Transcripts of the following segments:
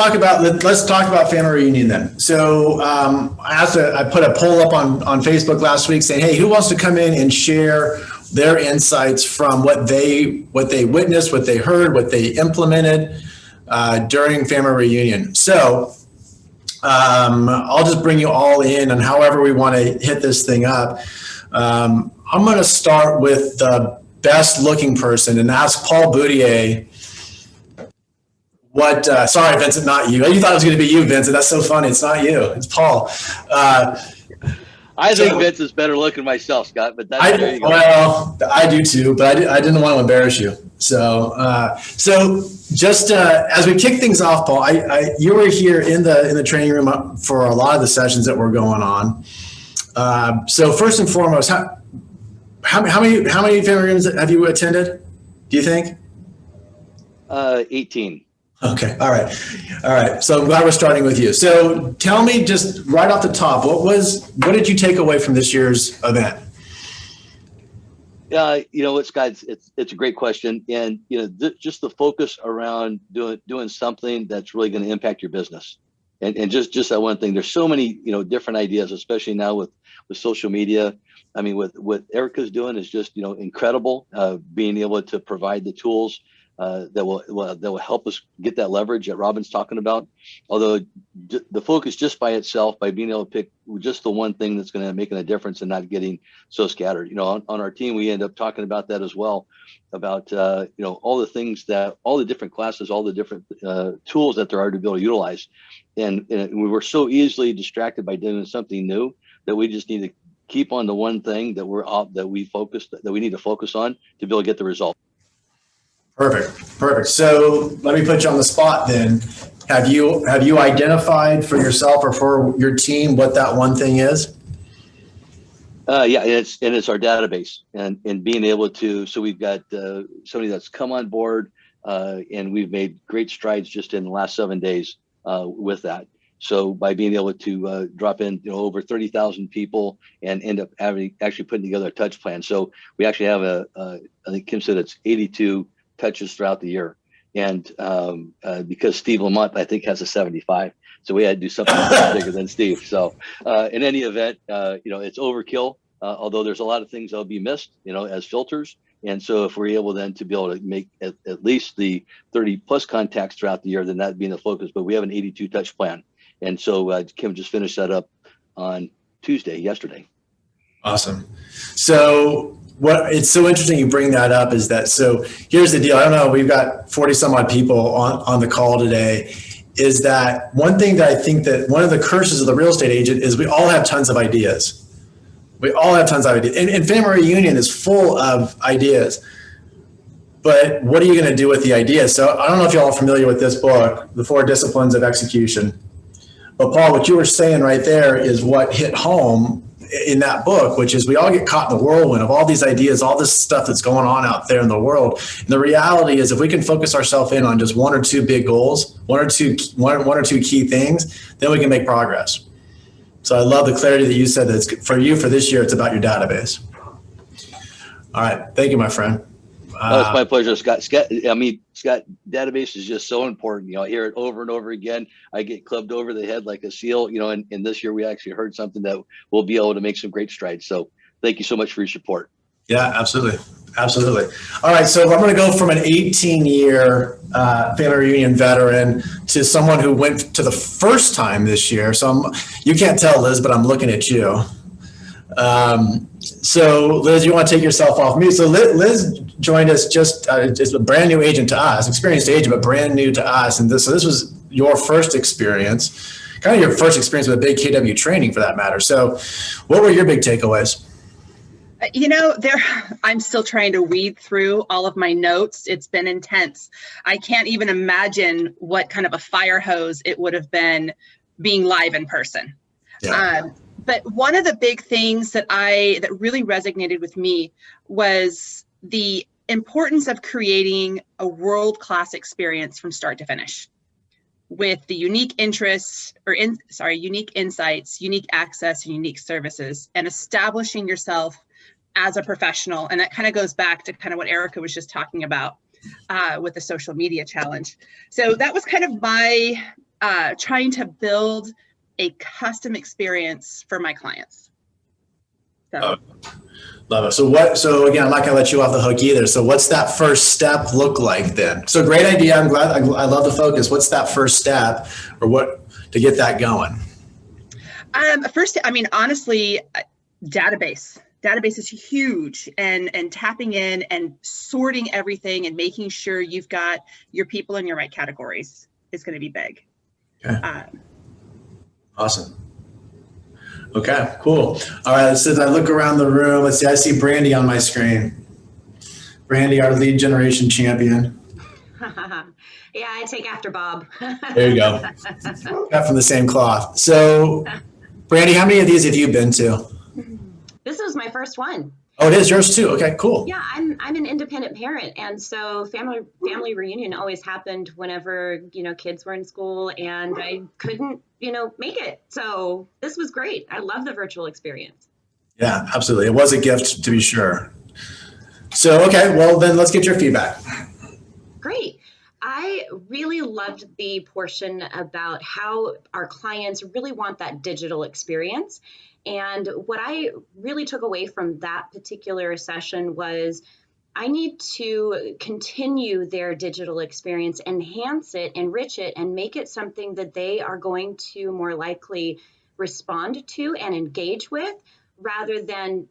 Let's talk about family reunion then. So I put a poll up on Facebook last week saying, hey, who wants to come in and share their insights from what they witnessed, what they heard, what they implemented during family reunion. So I'll just bring you all in and however we want to hit this thing up. I'm going to start with the best looking person and ask Paul Boudier sorry, Vincent, not you. You thought it was going to be you, Vincent. That's so funny. It's not you. It's Paul. I think Vince is better looking myself, Scott, but there you go. Well, I do too, but I didn't want to embarrass you. So just as we kick things off, Paul, you were here in the training room for a lot of the sessions that were going on. So first and foremost, how many family reunions have you attended? Do you think? 18. Okay. All right. So I'm glad we're starting with you. So tell me just right off the top, what did you take away from this year's event? You know what, Scott, it's a great question. And, just the focus around doing something that's really going to impact your business. And just that one thing, there's so many, different ideas, especially now with social media. I mean, what Erica's doing is just, incredible, being able to provide the tools that will help us get that leverage that Robin's talking about. Although the focus just by itself, by being able to pick just the one thing that's going to make a difference and not getting so scattered. On our team, we end up talking about that as well, about all the things all the different classes, all the different tools that there are to be able to utilize. And we were so easily distracted by doing something new that we just need to keep on the one thing that we need to focus on to be able to get the result. Perfect. So let me put you on the spot then. Have you identified for yourself or for your team what that one thing is? Yeah, it's our database and being able to. So we've got somebody that's come on board, and we've made great strides just in the last 7 days with that. So by being able to drop in over 30,000 people and end up actually putting together a touch plan. So we actually have I think Kim said it's 82 touches throughout the year. And because Steve Lamont, I think, has a 75. So we had to do something bigger than Steve. So in any event, it's overkill, although there's a lot of things that'll be missed, as filters. And so if we're able then to be able to make at least the 30 plus contacts throughout the year, then that'd be in the focus. But we have an 82 touch plan. And so Kim just finished that up on yesterday. Awesome. So it's so interesting you bring that up is that, so here's the deal. I don't know, we've got 40 some odd people on the call today, is that one thing that I think that one of the curses of the real estate agent is we all have tons of ideas. And family reunion is full of ideas. But what are you going to do with the ideas? So I don't know if y'all are familiar with this book, The 4 Disciplines of Execution. But Paul, what you were saying right there is what hit home in that book, which is we all get caught in the whirlwind of all these ideas, all this stuff that's going on out there in the world. And the reality is if we can focus ourselves in on just one or two big goals, one or two key things, then we can make progress. So I love the clarity that you said that it's for this year, it's about your database. All right. Thank you, my friend. It's my pleasure, Scott. Scott, database is just so important. I hear it over and over again. I get clubbed over the head like a seal, and this year we actually heard something that we'll be able to make some great strides. So thank you so much for your support. Yeah, absolutely. All right. So I'm going to go from an 18-year family reunion veteran to someone who went to the first time this year. So you can't tell, Liz, but I'm looking at you. So Liz, you want to take yourself off mute. So Liz joined us just a brand new agent to us, experienced agent, but brand new to us. And this was your first experience, kind of your first experience with a big KW training for that matter. So what were your big takeaways? I'm still trying to weed through all of my notes. It's been intense. I can't even imagine what kind of a fire hose it would have been being live in person. Yeah. But one of the big things that really resonated with me was the importance of creating a world-class experience from start to finish with the unique interests unique insights, unique access, and unique services, and establishing yourself as a professional. And that kind of goes back to kind of what Erica was just talking about with the social media challenge. So that was kind of my trying to build a custom experience for my clients. So. Love it. So again, I'm not going to let you off the hook either. So what's that first step look like then? So great idea. I'm glad. I love the focus. What's that first step or what to get that going? First, I mean, honestly, database is huge, and tapping in and sorting everything and making sure you've got your people in your right categories is going to be big. Okay. Awesome. Okay, cool. All right, so as I look around the room, let's see, I see Brandy on my screen. Brandy, our lead generation champion. Yeah, I take after Bob. There you go. Cut from the same cloth. So, Brandy, how many of these have you been to? This was my first one. Oh, it is yours too. Okay, cool. Yeah, I'm an independent parent, and so family reunion always happened whenever kids were in school, and I couldn't make it. So this was great. I love the virtual experience. Yeah, absolutely. It was a gift to be sure. So okay, well then let's get your feedback. Great. I really loved the portion about how our clients really want that digital experience. And what I really took away from that particular session was I need to continue their digital experience, enhance it, enrich it, and make it something that they are going to more likely respond to and engage with, rather than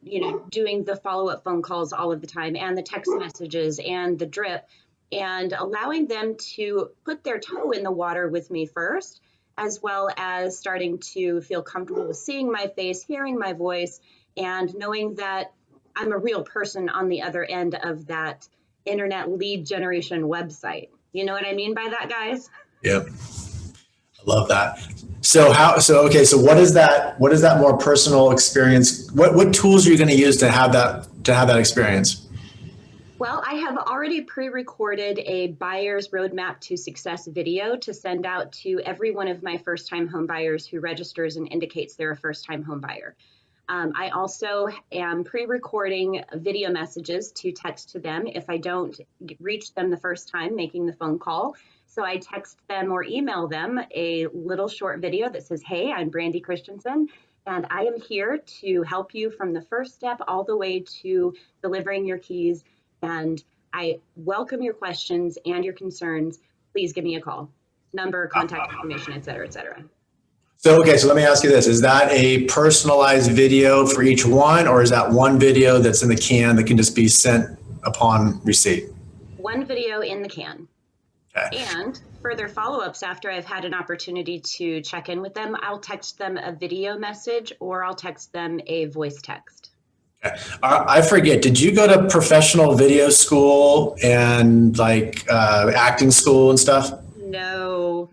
doing the follow-up phone calls all of the time and the text messages and the drip, and allowing them to put their toe in the water with me first, as well as starting to feel comfortable with seeing my face, hearing my voice, and knowing that I'm a real person on the other end of that internet lead generation website. You know what I mean by that, guys? Yep. I love that. So what is that more personal experience? What tools are you going to use to have that experience? Well, I have already pre-recorded a buyer's roadmap to success video to send out to every one of my first-time home buyers who registers and indicates they're a first-time home buyer. I also am pre-recording video messages to text to them if I don't reach them the first time making the phone call. So I text them or email them a little short video that says, "Hey, I'm Brandy Christensen, and I am here to help you from the first step all the way to delivering your keys. And I welcome your questions and your concerns. Please give me a call. Number, contact information, et cetera, et cetera." So let me ask you this. Is that a personalized video for each one, or is that one video that's in the can that can just be sent upon receipt? One video in the can. Okay. And further follow-ups after I've had an opportunity to check in with them, I'll text them a video message or I'll text them a voice text. Okay. I forget, did you go to professional video school and acting school and stuff? No.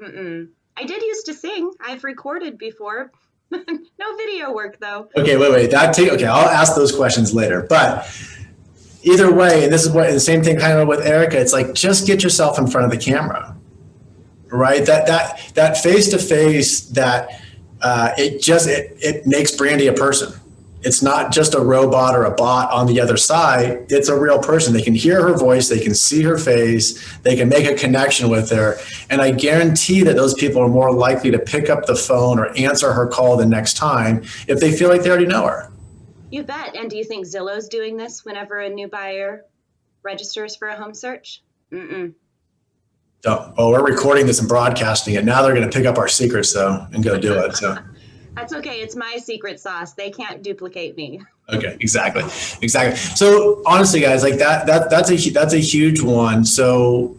I did used to sing. I've recorded before. No video work though. Okay, wait. I'll ask those questions later. But either way, and this is what the same thing kind of with Erica, it's like just get yourself in front of the camera. Right? That face-to-face, it makes Brandy a person. It's not just a robot or a bot on the other side. It's a real person. They can hear her voice. They can see her face. They can make a connection with her. And I guarantee that those people are more likely to pick up the phone or answer her call the next time if they feel like they already know her. You bet. And do you think Zillow's doing this whenever a new buyer registers for a home search? We're recording this and broadcasting it. Now they're going to pick up our secrets though and go do it. So. That's okay. It's my secret sauce. They can't duplicate me. Okay, exactly. So honestly, guys, that's a huge one. So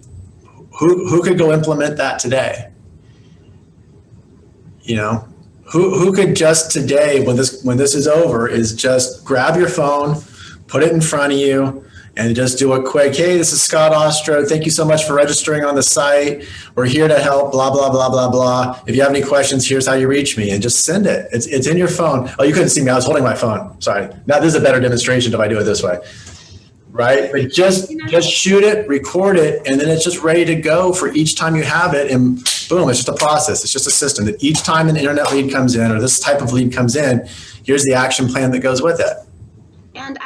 who could go implement that today? Who could just today, when this is over, is just grab your phone, put it in front of you, and just do a quick, "Hey, this is Scott Ostro. Thank you so much for registering on the site. We're here to help, blah, blah, blah, blah, blah. If you have any questions, here's how you reach me," and just send it. It's in your phone. Oh, you couldn't see me. I was holding my phone. Sorry. Now this is a better demonstration if I do it this way. Right? But just shoot it, record it, and then it's just ready to go for each time you have it. And boom, it's just a process. It's just a system that each time an internet lead comes in or this type of lead comes in, here's the action plan that goes with it. And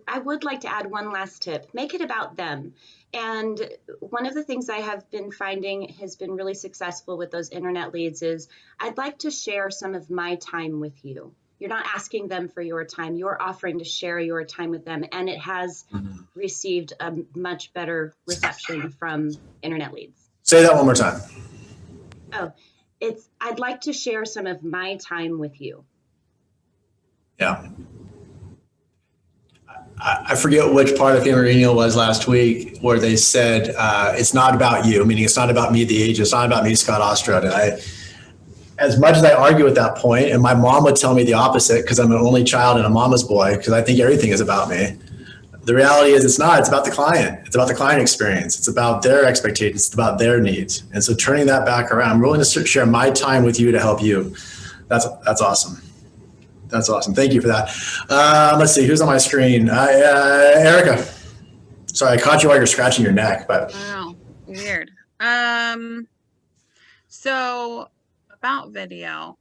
I would like to add one last tip. Make it about them. And one of the things I have been finding has been really successful with those internet leads is I'd like to share some of my time with you. You're not asking them for your time. You're offering to share your time with them. And it has received a much better reception from internet leads. Say that one more time. Oh, I'd like to share some of my time with you. Yeah. I forget which part of Family Reunion was last week where they said, it's not about you, meaning it's not about me, the agent, it's not about me, Scott Ostrud. And as much as I argue at that point, and my mom would tell me the opposite because I'm an only child and a mama's boy, because I think everything is about me. The reality is it's not, it's about the client. It's about the client experience. It's about their expectations. It's about their needs. And so turning that back around, I'm willing to share my time with you to help you. That's awesome. That's awesome. Thank you for that. Let's see, who's on my screen? Erica. Sorry, I caught you while you're scratching your neck, but. Wow, weird. So about video,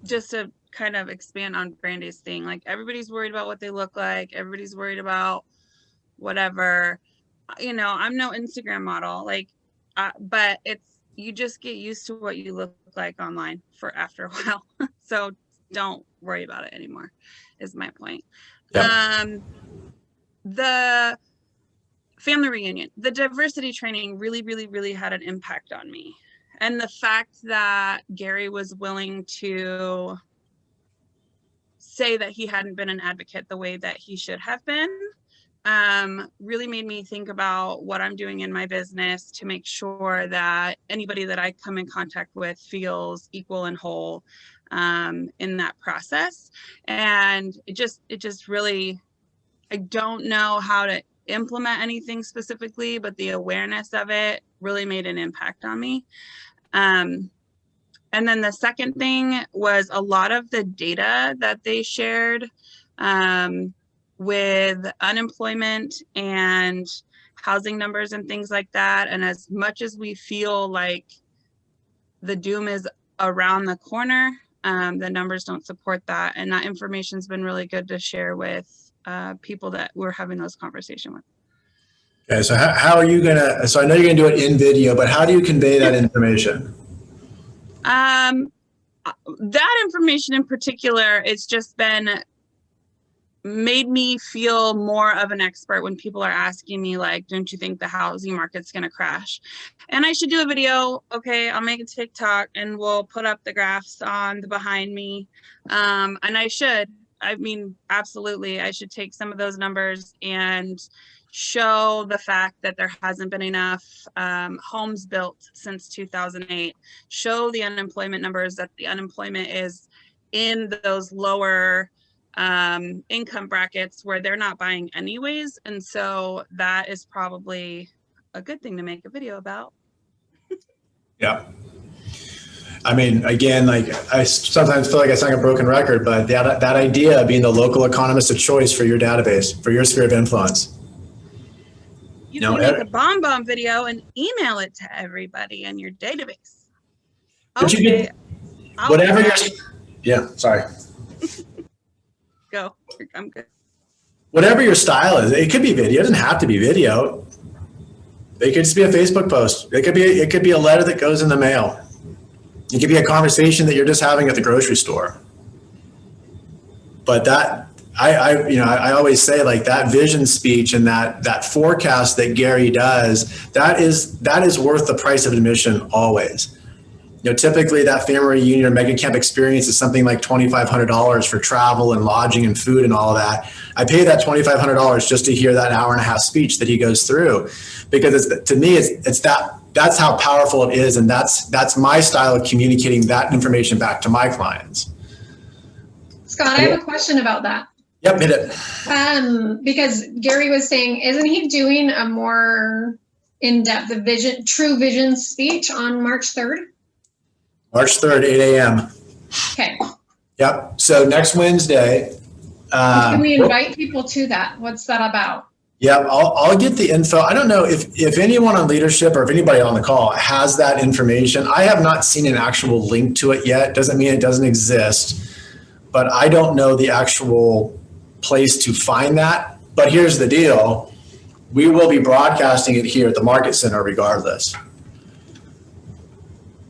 just to kind of expand on Brandy's thing, like everybody's worried about what they look like. Everybody's worried about whatever, I'm no Instagram model, but you just get used to what you look like online after a while. So don't worry about it anymore is my point. Yep. The family reunion, the diversity training really, really, really had an impact on me. And the fact that Gary was willing to say that he hadn't been an advocate the way that he should have been really made me think about what I'm doing in my business to make sure that anybody that I come in contact with feels equal and whole in that process. And it just really, I don't know how to implement anything specifically, but the awareness of it really made an impact on me. And then the second thing was a lot of the data that they shared with unemployment and housing numbers and things like that. And as much as we feel like the doom is around the corner, the numbers don't support that. And that information's been really good to share with people that we're having those conversations with. Okay, so how are you gonna, so I know you're gonna do it in video, but how do you convey that information? That information in particular, it's just made me feel more of an expert when people are asking me like, don't you think the housing market's gonna crash? And I should do a video. Okay, I'll make a TikTok and we'll put up the graphs on the behind me. And absolutely, I should take some of those numbers and show the fact that there hasn't been enough homes built since 2008, show the unemployment numbers, that the unemployment is in those lower income brackets where they're not buying anyways. And so that is probably a good thing to make a video about. Yeah. I mean, again, like I sometimes feel like I sound like a broken record, but that idea of being the local economist of choice for your database, for your sphere of influence. You can make a bomb video and email it to everybody in your database. But okay. Whatever your, yeah, sorry. Go, I'm good. Whatever your style is, it could be video. It doesn't have to be video. It could just be a Facebook post. It could be a letter that goes in the mail. It could be a conversation that you're just having at the grocery store. But that, I always say like that vision speech and that forecast that Gary does, that is worth the price of admission always. Typically that family reunion or mega camp experience is something like $2,500 for travel and lodging and food and all of that. I pay that $2,500 just to hear that hour and a half speech that he goes through, because to me, that's how powerful it is. And that's my style of communicating that information back to my clients. Scott, I have a question about that. Yep, hit it. Because Gary was saying, isn't he doing a more in-depth true vision speech on March 3rd? March 3rd, 8 a.m. Okay. Yep. So next Wednesday. Can we invite people to that? What's that about? Yep. I'll get the info. I don't know if anyone on leadership or if anybody on the call has that information. I have not seen an actual link to it yet. Doesn't mean it doesn't exist, but I don't know the actual place to find that. But here's the deal. We will be broadcasting it here at the Market Center regardless.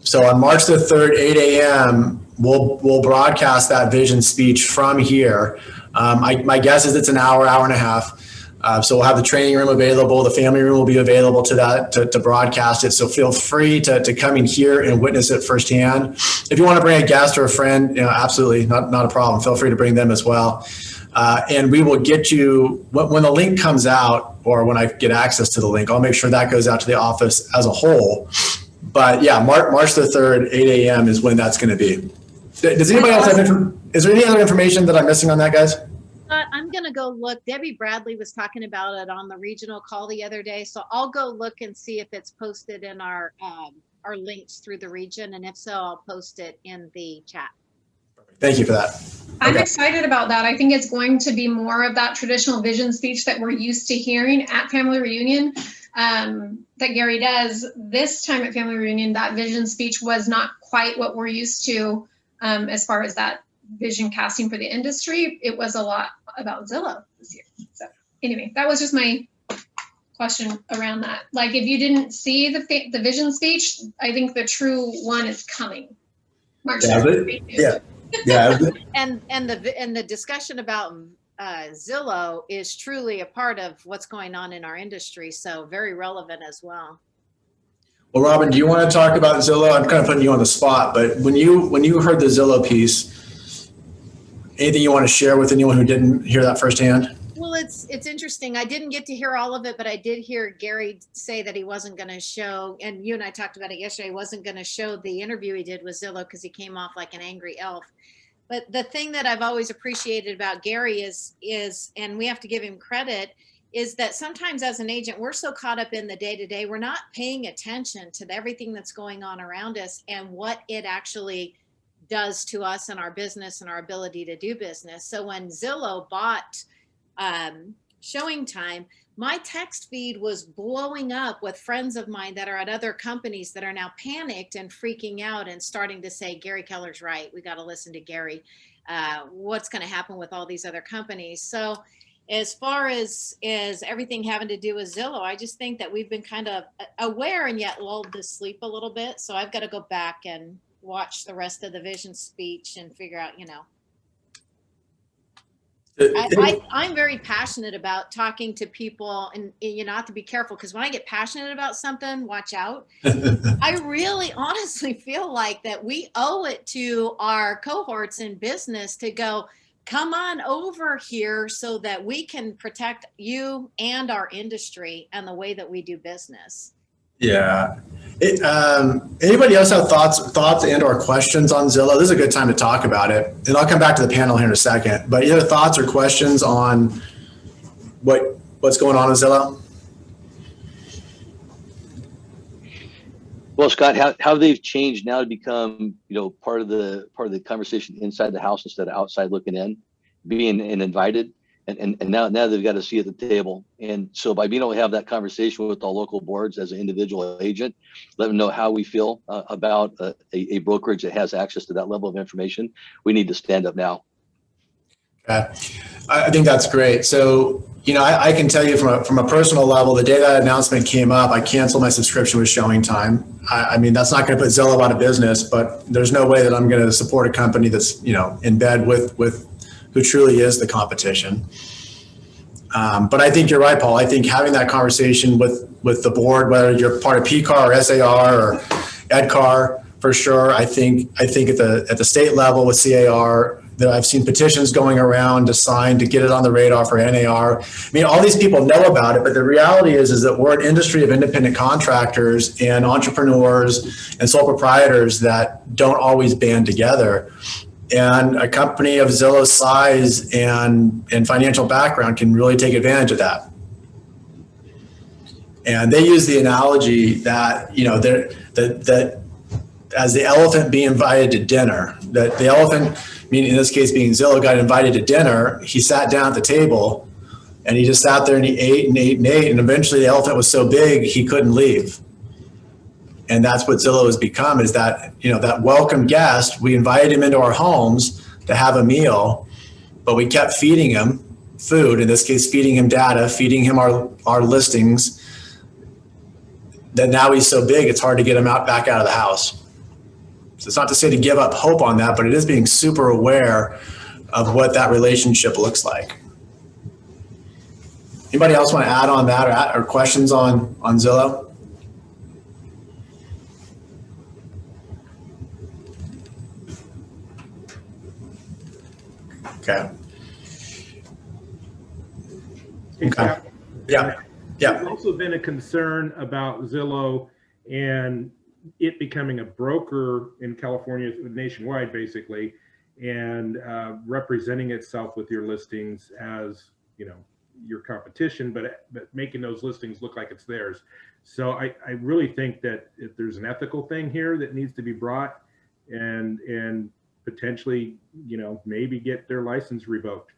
So on March the 3rd, 8 a.m., we'll broadcast that vision speech from here. My guess is it's an hour and a half. So we'll have the training room available. The family room will be available to that to broadcast it. So feel free to come in here and witness it firsthand. If you want to bring a guest or a friend, absolutely not a problem. Feel free to bring them as well. And we will get you, when the link comes out or when I get access to the link, I'll make sure that goes out to the office as a whole. But yeah, March the 3rd, 8 a.m. is when that's going to be. Does anybody else have is there any other information that I'm missing on that, guys? I'm going to go look. Debbie Bradley was talking about it on the regional call the other day. So I'll go look and see if it's posted in our links through the region. And if so, I'll post it in the chat. Thank you for that. I'm excited about that. I think it's going to be more of that traditional vision speech that we're used to hearing at Family Reunion that Gary does. This time at Family Reunion, that vision speech was not quite what we're used to as far as that vision casting for the industry. It was a lot about Zillow this year. So anyway, that was just my question around that. Like, if you didn't see the vision speech, I think the true one is coming. March 3rd. Yeah. And the discussion about Zillow is truly a part of what's going on in our industry. So very relevant as well. Well, Robin, do you want to talk about Zillow? I'm kind of putting you on the spot, but when you heard the Zillow piece, anything you want to share with anyone who didn't hear that firsthand? Well, it's interesting. I didn't get to hear all of it, but I did hear Gary say that he wasn't going to show, and you and I talked about it yesterday, wasn't going to show the interview he did with Zillow because he came off like an angry elf. But the thing that I've always appreciated about Gary is, and we have to give him credit, is that sometimes as an agent, we're so caught up in the day-to-day, we're not paying attention to everything that's going on around us and what it actually does to us and our business and our ability to do business. So when Zillow bought Showing Time, my text feed was blowing up with friends of mine that are at other companies that are now panicked and freaking out and starting to say, Gary Keller's right. We got to listen to Gary. What's going to happen with all these other companies? So as far as everything having to do with Zillow, I just think that we've been kind of aware and yet lulled to sleep a little bit. So I've got to go back and watch the rest of the vision speech and figure out, I'm very passionate about talking to people, and I have to be careful because when I get passionate about something, watch out. I really honestly feel like that we owe it to our cohorts in business to go, come on over here so that we can protect you and our industry and the way that we do business. Yeah. Anybody else have thoughts and or questions on Zillow? This is a good time to talk about it. And I'll come back to the panel here in a second. But either thoughts or questions on what's going on in Zillow? Well, Scott, how they've changed now to become, part of the conversation inside the house instead of outside looking in, being invited. And now they've got a seat at the table. And so by being able to have that conversation with all local boards as an individual agent, let them know how we feel about a brokerage that has access to that level of information, we need to stand up now. Okay. I think that's great. So, I can tell you from a personal level, the day that announcement came up, I canceled my subscription with Showing Time. I mean, that's not going to put Zillow out of business, but there's no way that I'm going to support a company that's, in bed with who truly is the competition. But I think you're right, Paul. I think having that conversation with the board, whether you're part of PCAR or SAR or EDCAR, for sure. I think at the state level with CAR, that I've seen petitions going around to sign to get it on the radar for NAR. I mean, all these people know about it, but the reality is that we're an industry of independent contractors and entrepreneurs and sole proprietors that don't always band together. And a company of Zillow's size and financial background can really take advantage of that. And they use the analogy that, that as the elephant being invited to dinner, that the elephant, meaning in this case being Zillow, got invited to dinner, he sat down at the table and he just sat there and he ate and ate and ate. And eventually the elephant was so big, he couldn't leave. And that's what Zillow has become, is that, that welcome guest. We invited him into our homes to have a meal, but we kept feeding him food, in this case, feeding him data, feeding him our listings, that now he's so big, it's hard to get him back out of the house. So it's not to say to give up hope on that, but it is being super aware of what that relationship looks like. Anybody else want to add on that or questions on Zillow? Okay. Okay. Yeah. Yeah. There's also been a concern about Zillow and it becoming a broker in California, nationwide, basically, and representing itself with your listings as, you know, your competition, but making those listings look like it's theirs. So I really think that if there's an ethical thing here that needs to be brought and potentially, you know, maybe get their license revoked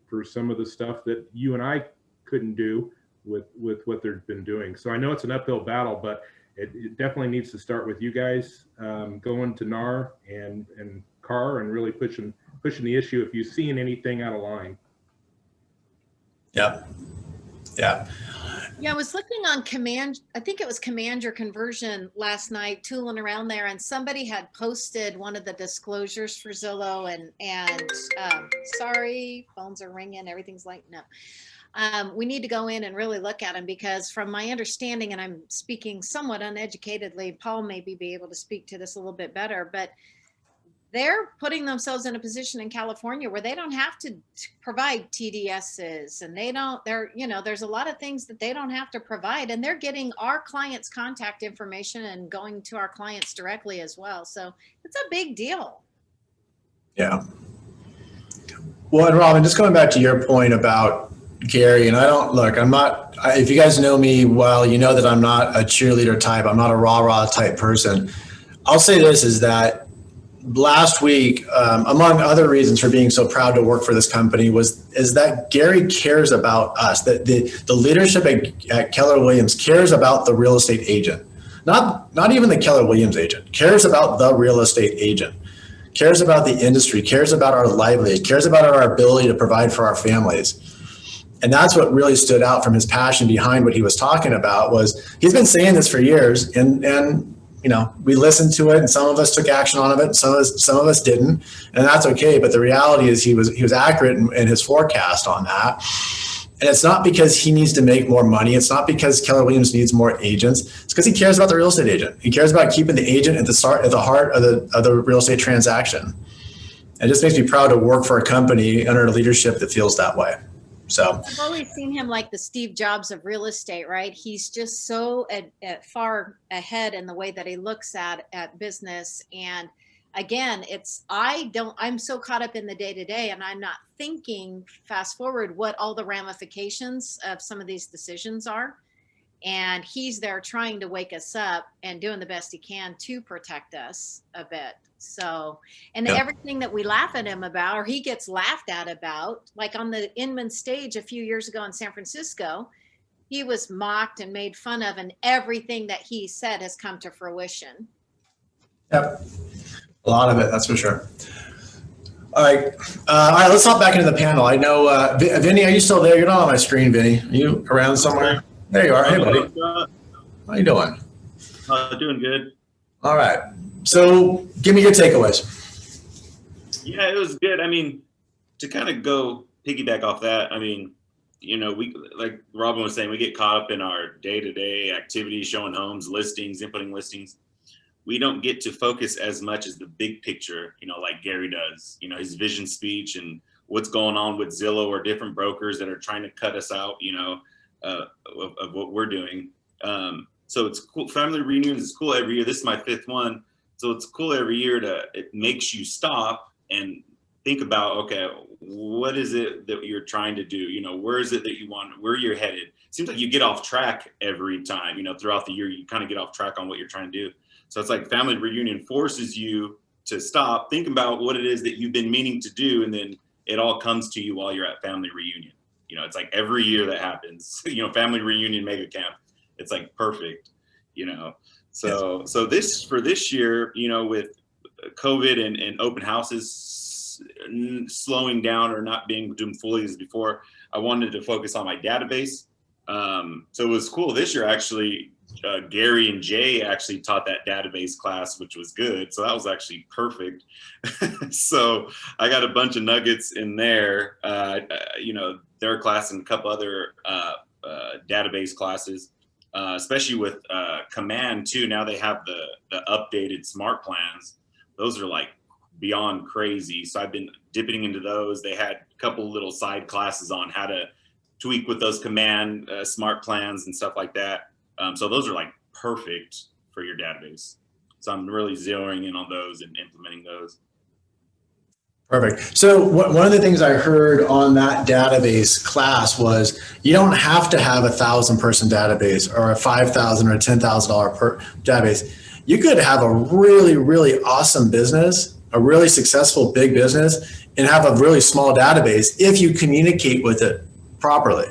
for some of the stuff that you and I couldn't do with what they've been doing. So I know it's an uphill battle, but it definitely needs to start with you guys going to NAR and CAR and really pushing the issue if you're seeing anything out of line. Yeah. Yeah. Yeah, I was looking on Command, I think it was Command Your Conversion last night, tooling around there, and somebody had posted one of the disclosures for Zillow and sorry, phones are ringing, everything's lighting up. We need to go in and really look at them because from my understanding, and I'm speaking somewhat uneducatedly, Paul maybe be able to speak to this a little bit better, but they're putting themselves in a position in California where they don't have to provide TDSs and there's a lot of things that they don't have to provide, and they're getting our clients' contact information and going to our clients directly as well. So it's a big deal. Yeah. Well, and Robin, just going back to your point about Gary, and if you guys know me well, you know that I'm not a cheerleader type. I'm not a rah-rah type person. I'll say this is that last week, among other reasons for being so proud to work for this company is that Gary cares about us, that the leadership at Keller Williams cares about the real estate agent, not even the Keller Williams agent, cares about the real estate agent, cares about the industry, cares about our livelihood, cares about our ability to provide for our families. And that's what really stood out from his passion behind what he was talking about. Was he's been saying this for years, and you know, we listened to it, and some of us took action on it, and some of us didn't, and that's okay. But the reality is, he was accurate in his forecast on that. And it's not because he needs to make more money. It's not because Keller Williams needs more agents. It's because he cares about the real estate agent. He cares about keeping the agent at the heart of the real estate transaction. It just makes me proud to work for a company under a leadership that feels that way. So I've always seen him like the Steve Jobs of real estate, right? He's just so far ahead in the way that he looks at business. And again, I'm so caught up in the day to day, and I'm not thinking fast forward what all the ramifications of some of these decisions are. And he's there trying to wake us up and doing the best he can to protect us a bit. So, and everything that we laugh at him about, or he gets laughed at about, like on the Inman stage a few years ago in San Francisco, he was mocked and made fun of, and everything that he said has come to fruition. Yep. A lot of it, that's for sure. All right, let's hop back into the panel. I know, Vinny, are you still there? You're not on my screen, Vinny. Are you around somewhere? There you are. Hey, buddy. How you doing? Doing good. All right. So give me your takeaways. Yeah, it was good. I mean, to kind of go piggyback off that, I mean, you know, we, like Robin was saying, we get caught up in our day-to-day activities, showing homes, listings, inputting listings. We don't get to focus as much as the big picture, you know, like Gary does, you know, his vision speech and what's going on with Zillow or different brokers that are trying to cut us out, you know, of what we're doing. So it's cool. Family reunions is cool every year. This is my 5th one. So it's cool every year it makes you stop and think about, okay, what is it that you're trying to do? You know, where is it that you want, where you're headed? It seems like you get off track every time, you know, throughout the year, you kind of get off track on what you're trying to do. So it's like family reunion forces you to stop, think about what it is that you've been meaning to do. And then it all comes to you while you're at family reunion. You know, it's like every year that happens, you know, family reunion mega camp. It's like perfect, you know. So for this year, you know, with COVID and open houses slowing down or not being doing fully as before, I wanted to focus on my database. So it was cool this year, actually. Gary and Jay actually taught that database class, which was good. So that was actually perfect. So I got a bunch of nuggets in there, their class and a couple other database classes, especially with Command too. Now they have the updated smart plans. Those are like beyond crazy. So I've been dipping into those. They had a couple little side classes on how to tweak with those Command smart plans and stuff like that. So those are like perfect for your database. So I'm really zeroing in on those and implementing those. Perfect. So one of the things I heard on that database class was you don't have to have 1,000-person database or a $5,000 or a $10,000 per database. You could have a really, really awesome business, a really successful big business, and have a really small database if you communicate with it properly.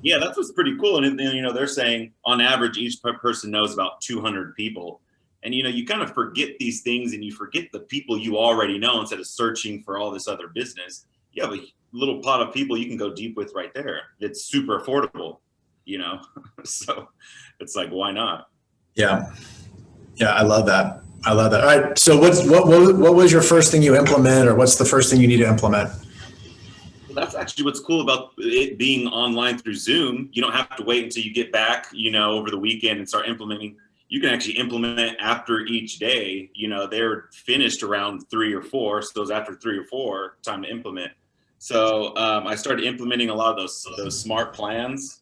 Yeah, that's what's pretty cool. And they're saying on average, each person knows about 200 people. And, you kind of forget these things and you forget the people you already know instead of searching for all this other business. You have a little pot of people you can go deep with right there. It's super affordable, so it's like, why not? Yeah. Yeah, I love that. All right. So what was your first thing you implement, or what's the first thing you need to implement? That's actually what's cool about it being online through Zoom. You don't have to wait until you get back, over the weekend and start implementing. You can actually implement after each day. They're finished around 3 or 4. So it's after 3 or 4, time to implement. So I started implementing a lot of those smart plans,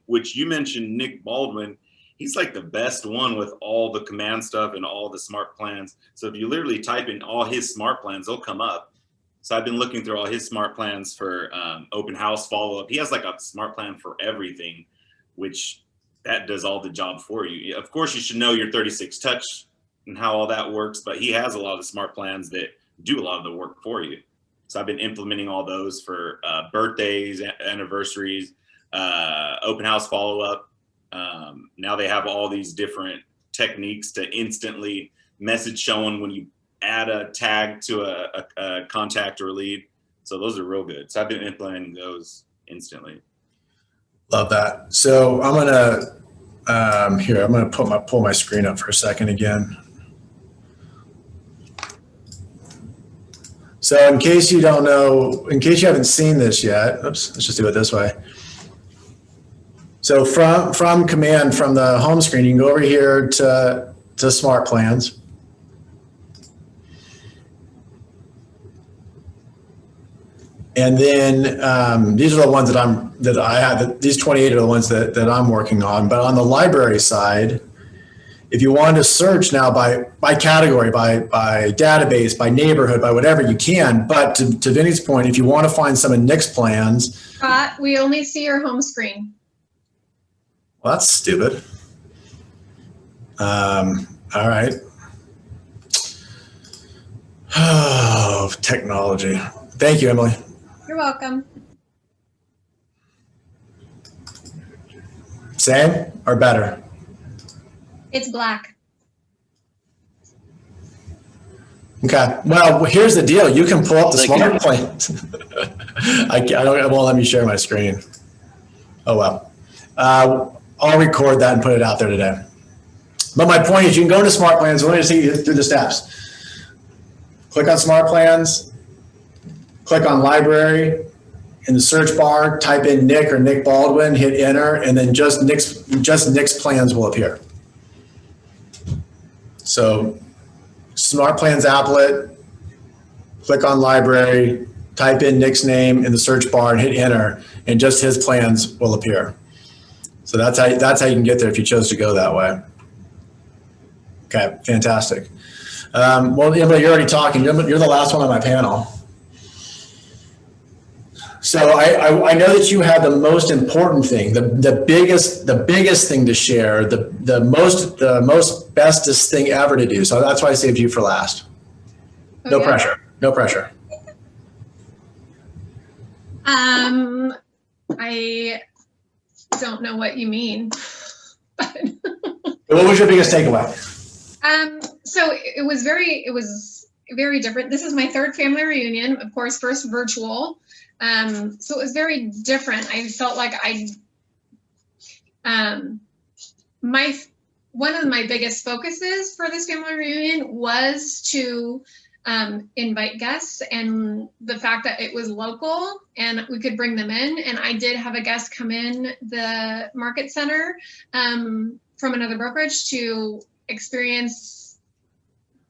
which you mentioned Nick Baldwin. He's like the best one with all the Command stuff and all the smart plans. So if you literally type in all his smart plans, they'll come up. So I've been looking through all his smart plans for open house follow-up. He has like a smart plan for everything, which that does all the job for you. Of course, you should know your 36 touch and how all that works, but he has a lot of smart plans that do a lot of the work for you. So I've been implementing all those for birthdays, anniversaries, open house follow-up. Now they have all these different techniques to instantly message someone when you add a tag to a contact or a lead. So those are real good. So I've been implementing those instantly. Love that. So I'm gonna pull my screen up for a second again. So in case you don't know, in case you haven't seen this yet, oops, let's just do it this way. So from Command, from the home screen, you can go over here to Smart Plans. And then these are the ones these 28 are the ones that I'm working on. But on the library side, if you want to search now by category, by database, by neighborhood, by whatever you can. But to Vinny's point, if you want to find some of Nick's plans. We only see your home screen. Well, that's stupid. All right. Oh, technology. Thank you, Emily. You're welcome. Same or better? It's black. Okay. Well, here's the deal. You can pull up the smart plans. It won't let me share my screen. Oh, well. I'll record that and put it out there today. But my point is you can go into Smart Plans. Let me just take you through the steps. Click on Smart Plans. Click on Library. In the search bar, type in Nick or Nick Baldwin, hit enter, and then just Nick's plans will appear. So Smart Plans applet, click on Library, type in Nick's name in the search bar and hit enter, and just his plans will appear. So that's how you can get there if you chose to go that way. Okay, fantastic. Well, Emily, you're already talking. You're the last one on my panel. So I know that you have the most important thing, the biggest thing to share, the most bestest thing ever to do. So that's why I saved you for last. No Okay. pressure. No pressure. I don't know what you mean. What was your biggest takeaway? So it very different. This is my third family reunion, of course, first virtual. So it was very different. I felt like one of my biggest focuses for this family reunion was to invite guests, and the fact that it was local and we could bring them in. And I did have a guest come in the market center from another brokerage to experience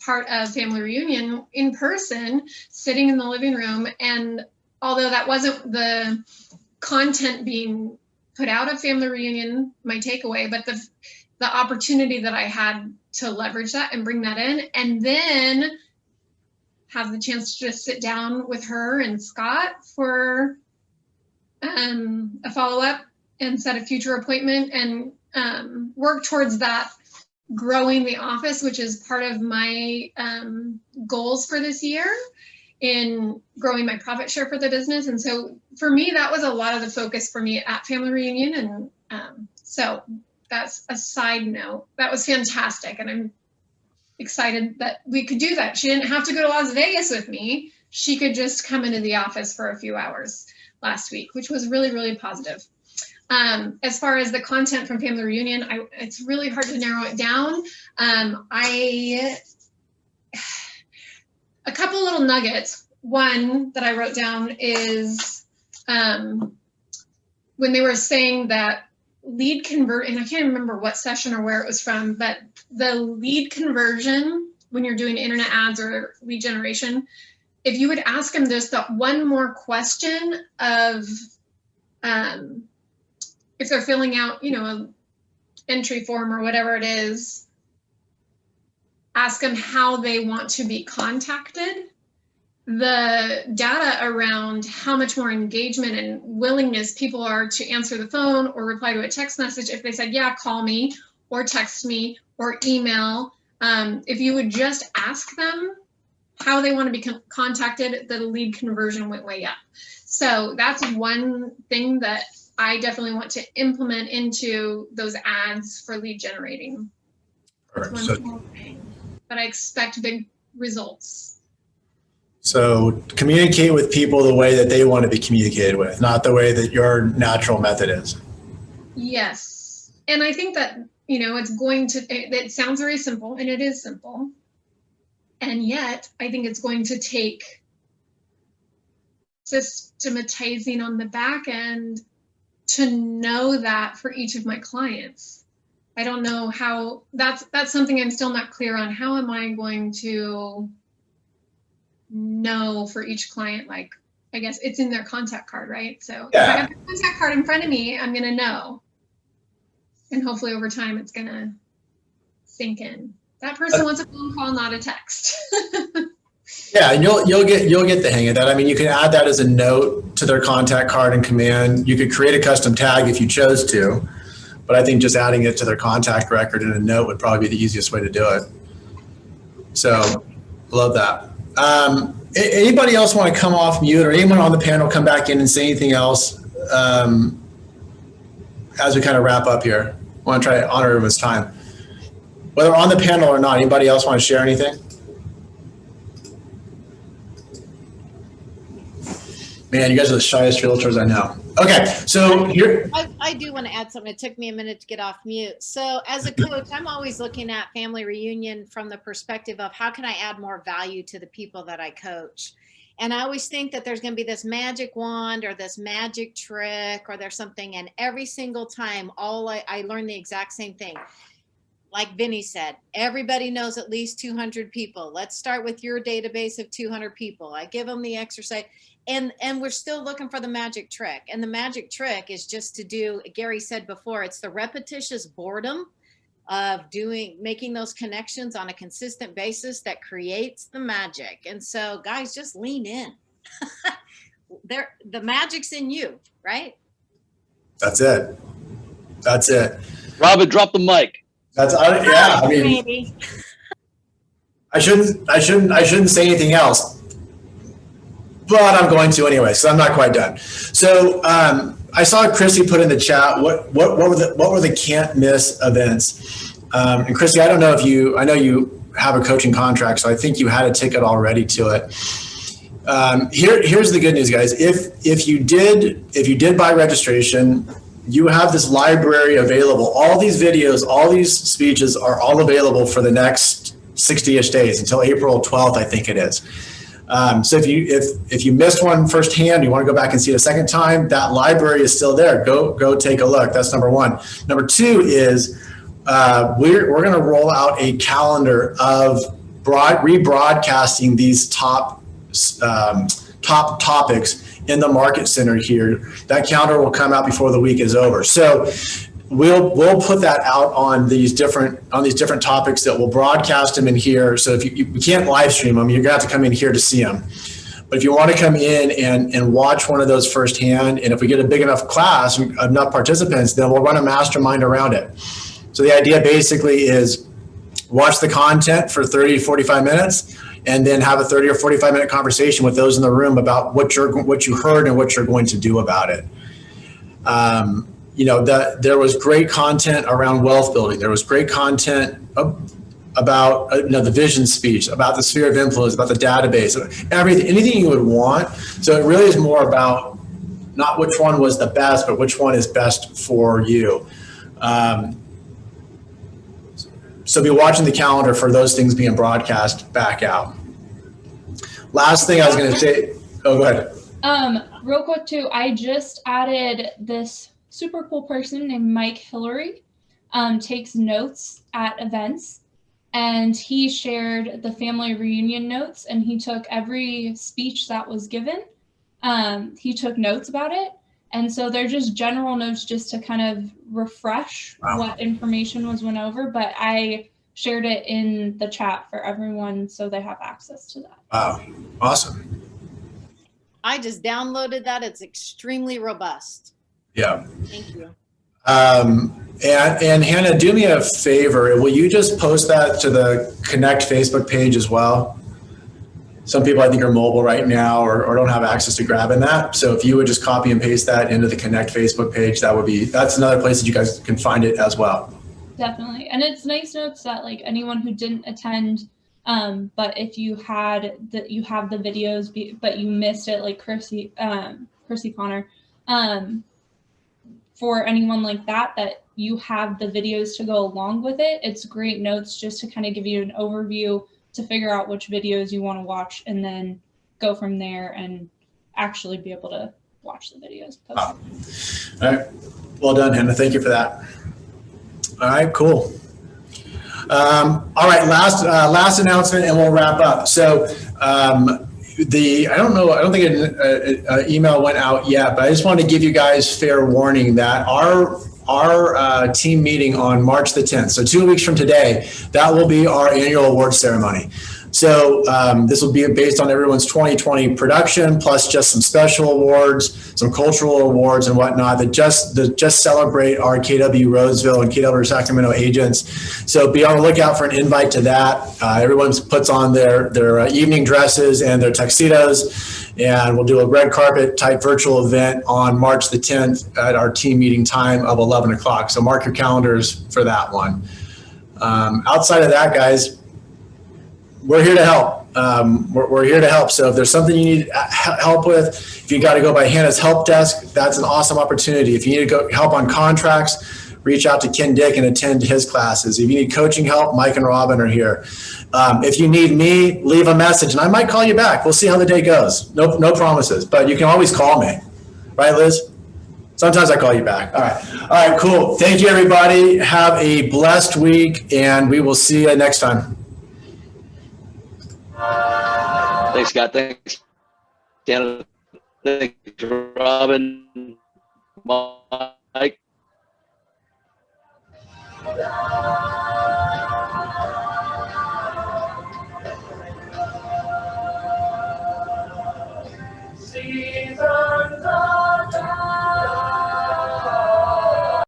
part of family reunion in person, sitting in the living room. And although that wasn't the content being put out of family reunion, my takeaway, but the opportunity that I had to leverage that and bring that in, and then have the chance to just sit down with her and Scott for a follow-up and set a future appointment and work towards that, growing the office, which is part of my goals for this year in growing my profit share for the business. And so for me, that was a lot of the focus for me at family reunion. And so that's a side note. That was fantastic. And I'm excited that we could do that. She didn't have to go to Las Vegas with me. She could just come into the office for a few hours last week, which was really, really positive. As far as the content from family reunion, it's really hard to narrow it down. A couple little nuggets. One that I wrote down is when they were saying that lead convert, and I can't remember what session or where it was from, but the lead conversion, when you're doing internet ads or lead generation, if you would ask them just that one more question of if they're filling out, an entry form or whatever it is, ask them how they want to be contacted. The data around how much more engagement and willingness people are to answer the phone or reply to a text message if they said, yeah, call me or text me or email. If you would just ask them how they want to be contacted, the lead conversion went way up. So that's one thing that I definitely want to implement into those ads for lead generating. Perfect. One small thing, but I expect big results. So communicate with people the way that they want to be communicated with, not the way that your natural method is. Yes. And I think that, it sounds very simple, and it is simple. And yet I think it's going to take systematizing on the back end to know that for each of my clients. I don't know how, that's something I'm still not clear on. How am I going to know for each client? Like, I guess it's in their contact card, right? So if I have the contact card in front of me, I'm going to know. And hopefully over time, it's going to sink in. That person wants a phone call, not a text. Yeah, and you'll get the hang of that. I mean, you can add that as a note to their contact card in Command. You could create a custom tag if you chose to, but I think just adding it to their contact record in a note would probably be the easiest way to do it. So, love that. Anybody else want to come off mute, or anyone on the panel come back in and say anything else as we kind of wrap up here? I want to try to honor everyone's time. Whether on the panel or not, anybody else want to share anything? Man, you guys are the shyest realtors I know. Okay, so here. I do want to add something. It took me a minute to get off mute. So as a coach, I'm always looking at family reunion from the perspective of how can I add more value to the people that I coach? And I always think that there's going to be this magic wand or this magic trick or there's something. And every single time, I learn the exact same thing. Like Vinny said, everybody knows at least 200 people. Let's start with your database of 200 people. I give them the exercise. And we're still looking for the magic trick. And the magic trick is just to do, Gary said before, it's the repetitious boredom of making those connections on a consistent basis that creates the magic. And so guys, just lean in. The magic's in you, right? That's it. That's it. Robin, drop the mic. That's yeah. I mean, Maybe. I shouldn't say anything else, but I'm going to anyway. So I'm not quite done. So I saw Chrissy put in the chat what were the can't miss events. And Chrissy, I don't know if I know you have a coaching contract, so I think you had a ticket already to it. Here's the good news, guys. If you did buy registration, you have this library available. All these videos, all these speeches are all available for the next 60-ish days until April 12th, I think it is. So if you missed one firsthand, you want to go back and see it a second time, that library is still there. Go take a look. That's number one. Number two is we're going to roll out a calendar of rebroadcasting these top topics in the market center here. That calendar will come out before the week is over. So we'll put that out on these different topics that we'll broadcast them in here. So if you can't live stream them, you're gonna have to come in here to see them. But if you want to come in and watch one of those firsthand, and if we get a big enough class, enough participants, then we'll run a mastermind around it. So the idea basically is watch the content for 30 to 45 minutes, and then have a 30 or 45-minute conversation with those in the room about what you heard and what you're going to do about it. There was great content around wealth building. There was great content about the vision speech, about the sphere of influence, about the database, anything you would want. So it really is more about not which one was the best, but which one is best for you. So be watching the calendar for those things being broadcast back out. Last thing I was going to say, oh, go ahead. Real quick too, I just added this super cool person named Mike Hillary, takes notes at events, and he shared the family reunion notes, and he took every speech that was given. He took notes about it. And so they're just general notes just to kind of refresh what information went over. But I shared it in the chat for everyone so they have access to that. Wow, awesome. I just downloaded that. It's extremely robust. Yeah. Thank you. And Hannah, do me a favor. Will you just post that to the Connect Facebook page as well? Some people I think are mobile right now or don't have access to grabbing that. So if you would just copy and paste that into the Connect Facebook page, that's another place that you guys can find it as well. Definitely. And it's nice notes that like anyone who didn't attend, but if you have the videos, but you missed it, like Chrissy Connor, for anyone like that you have the videos to go along with it. It's great notes just to kind of give you an overview to figure out which videos you want to watch and then go from there and actually be able to watch the videos. All right. Well done, Hannah. Thank you for that. All right, cool. All right, last announcement and we'll wrap up. So I don't think an email went out yet, but I just wanted to give you guys fair warning that our team meeting on March the 10th, so 2 weeks from today, that will be our annual award ceremony. So this will be based on everyone's 2020 production, plus just some special awards, some cultural awards and whatnot that just celebrate our KW Roseville and KW Sacramento agents. So be on the lookout for an invite to that. Everyone puts on their evening dresses and their tuxedos, and we'll do a red carpet type virtual event on March the 10th at our team meeting time of 11 o'clock. So mark your calendars for that one. Outside of that, guys, we're here to help. We're here to help. So if there's something you need help with, if you got to go by Hannah's help desk, that's an awesome opportunity. If you need to go help on contracts, reach out to Ken Dick and attend his classes. If you need coaching help, Mike and Robin are here. If you need me, leave a message and I might call you back. We'll see how the day goes. No promises, but you can always call me. Right, Liz? Sometimes I call you back. All right. All right, cool. Thank you, everybody. Have a blessed week, and we will see you next time. Thanks, Scott. Thanks, Canada. Thanks, Robin. Mike.